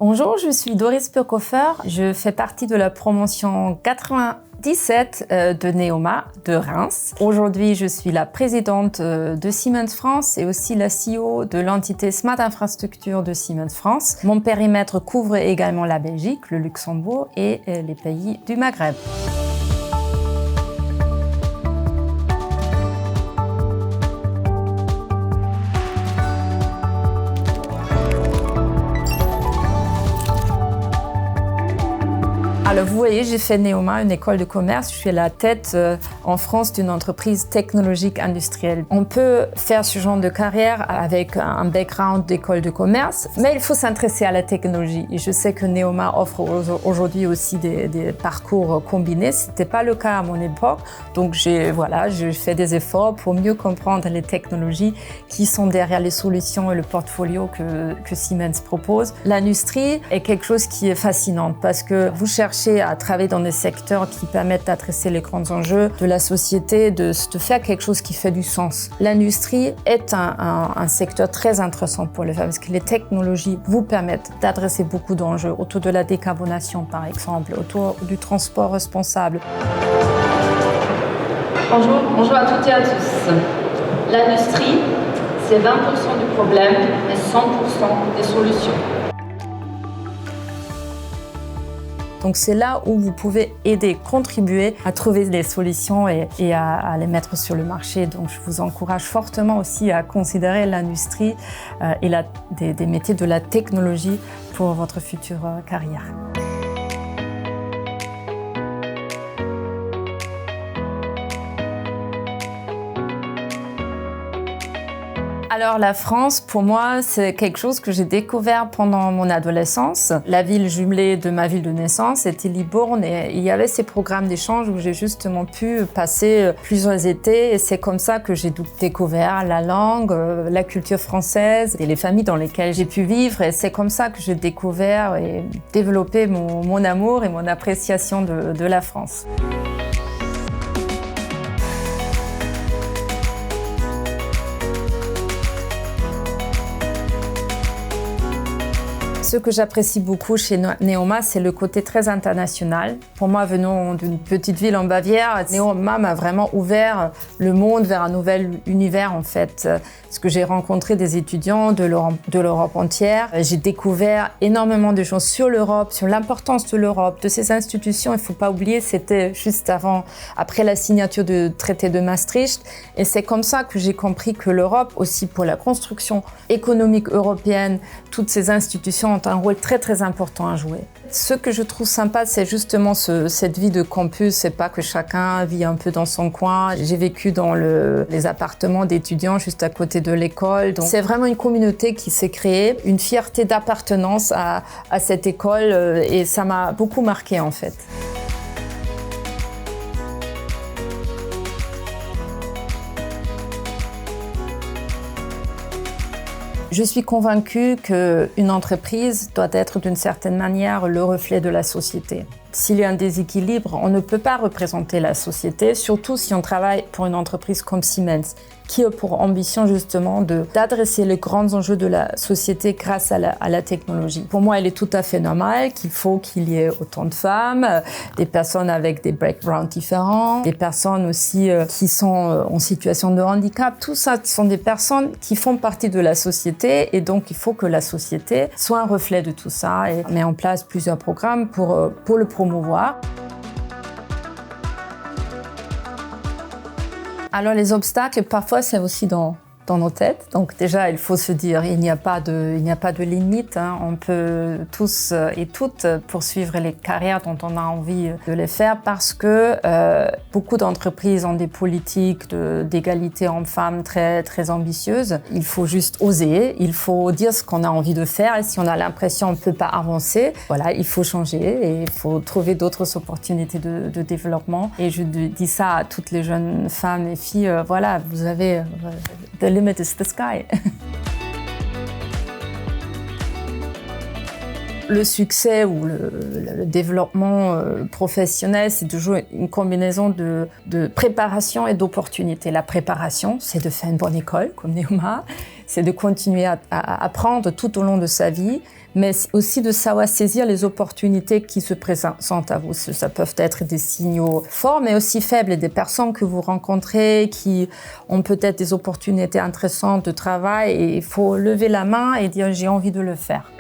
Bonjour, je suis Doris Purkofer. Je fais partie de la promotion 97 de Neoma de Reims. Aujourd'hui, je suis la présidente de Siemens France et aussi la CEO de l'entité Smart Infrastructure de Siemens France. Mon périmètre couvre également la Belgique, le Luxembourg et les pays du Maghreb. Alors vous voyez, j'ai fait Neoma, une école de commerce. Je suis à la tête en France d'une entreprise technologique industrielle. On peut faire ce genre de carrière avec un background d'école de commerce, mais il faut s'intéresser à la technologie. Et je sais que Neoma offre aujourd'hui aussi des parcours combinés. Ce n'était pas le cas à mon époque. Donc j'ai fait des efforts pour mieux comprendre les technologies qui sont derrière les solutions et le portfolio que Siemens propose. L'industrie est quelque chose qui est fascinant parce que vous cherchez à travailler dans des secteurs qui permettent d'adresser les grands enjeux de la société, de faire quelque chose qui fait du sens. L'industrie est un secteur très intéressant pour les femmes parce que les technologies vous permettent d'adresser beaucoup d'enjeux autour de la décarbonation, par exemple, autour du transport responsable. Bonjour à toutes et à tous. L'industrie, c'est 20% du problème et 100% des solutions. Donc c'est là où vous pouvez aider, contribuer à trouver des solutions et à les mettre sur le marché. Donc je vous encourage fortement aussi à considérer l'industrie et des métiers de la technologie pour votre future carrière. Alors la France, pour moi, c'est quelque chose que j'ai découvert pendant mon adolescence. La ville jumelée de ma ville de naissance était Libourne et il y avait ces programmes d'échange où j'ai justement pu passer plusieurs étés et c'est comme ça que j'ai découvert la langue, la culture française et les familles dans lesquelles j'ai pu vivre et c'est comme ça que j'ai découvert et développé mon amour et mon appréciation de la France. Ce que j'apprécie beaucoup chez Neoma, c'est le côté très international. Pour moi, venant d'une petite ville en Bavière, Neoma m'a vraiment ouvert le monde vers un nouvel univers en fait. Parce que j'ai rencontré des étudiants de l'Europe entière. J'ai découvert énormément de choses sur l'Europe, sur l'importance de l'Europe, de ses institutions. Il ne faut pas oublier, c'était juste après la signature du traité de Maastricht. Et c'est comme ça que j'ai compris que l'Europe, aussi pour la construction économique européenne, toutes ces institutions ont un rôle très très important à jouer. Ce que je trouve sympa, c'est justement cette vie de campus. C'est pas que chacun vit un peu dans son coin. J'ai vécu dans les appartements d'étudiants juste à côté de l'école. Donc c'est vraiment une communauté qui s'est créée, une fierté d'appartenance à cette école et ça m'a beaucoup marqué en fait. Je suis convaincue qu'une entreprise doit être d'une certaine manière le reflet de la société. S'il y a un déséquilibre, on ne peut pas représenter la société, surtout si on travaille pour une entreprise comme Siemens, qui a pour ambition justement d'adresser les grands enjeux de la société grâce à la technologie. Pour moi, il est tout à fait normal qu'il y ait autant de femmes, des personnes avec des backgrounds différents, des personnes aussi qui sont en situation de handicap. Tout ça sont des personnes qui font partie de la société et donc il faut que la société soit un reflet de tout ça et met en place plusieurs programmes pour le promouvoir. Alors les obstacles, parfois c'est aussi dans nos têtes. Donc déjà, il faut se dire, il n'y a pas de limite. On peut tous et toutes poursuivre les carrières dont on a envie de les faire parce que beaucoup d'entreprises ont des politiques d'égalité hommes-femmes très, très ambitieuses. Il faut juste oser, il faut dire ce qu'on a envie de faire et si on a l'impression qu'on ne peut pas avancer, voilà, il faut changer et il faut trouver d'autres opportunités de développement. Et je dis ça à toutes les jeunes femmes et filles, voilà, vous avez the limit is the sky. Le succès ou le développement professionnel, c'est toujours une combinaison de préparation et d'opportunité. La préparation, c'est de faire une bonne école, comme Neoma. c'est de continuer à apprendre tout au long de sa vie, mais aussi de savoir saisir les opportunités qui se présentent à vous. Ça peuvent être des signaux forts, mais aussi faibles, et des personnes que vous rencontrez qui ont peut-être des opportunités intéressantes de travail, et il faut lever la main et dire « j'ai envie de le faire ».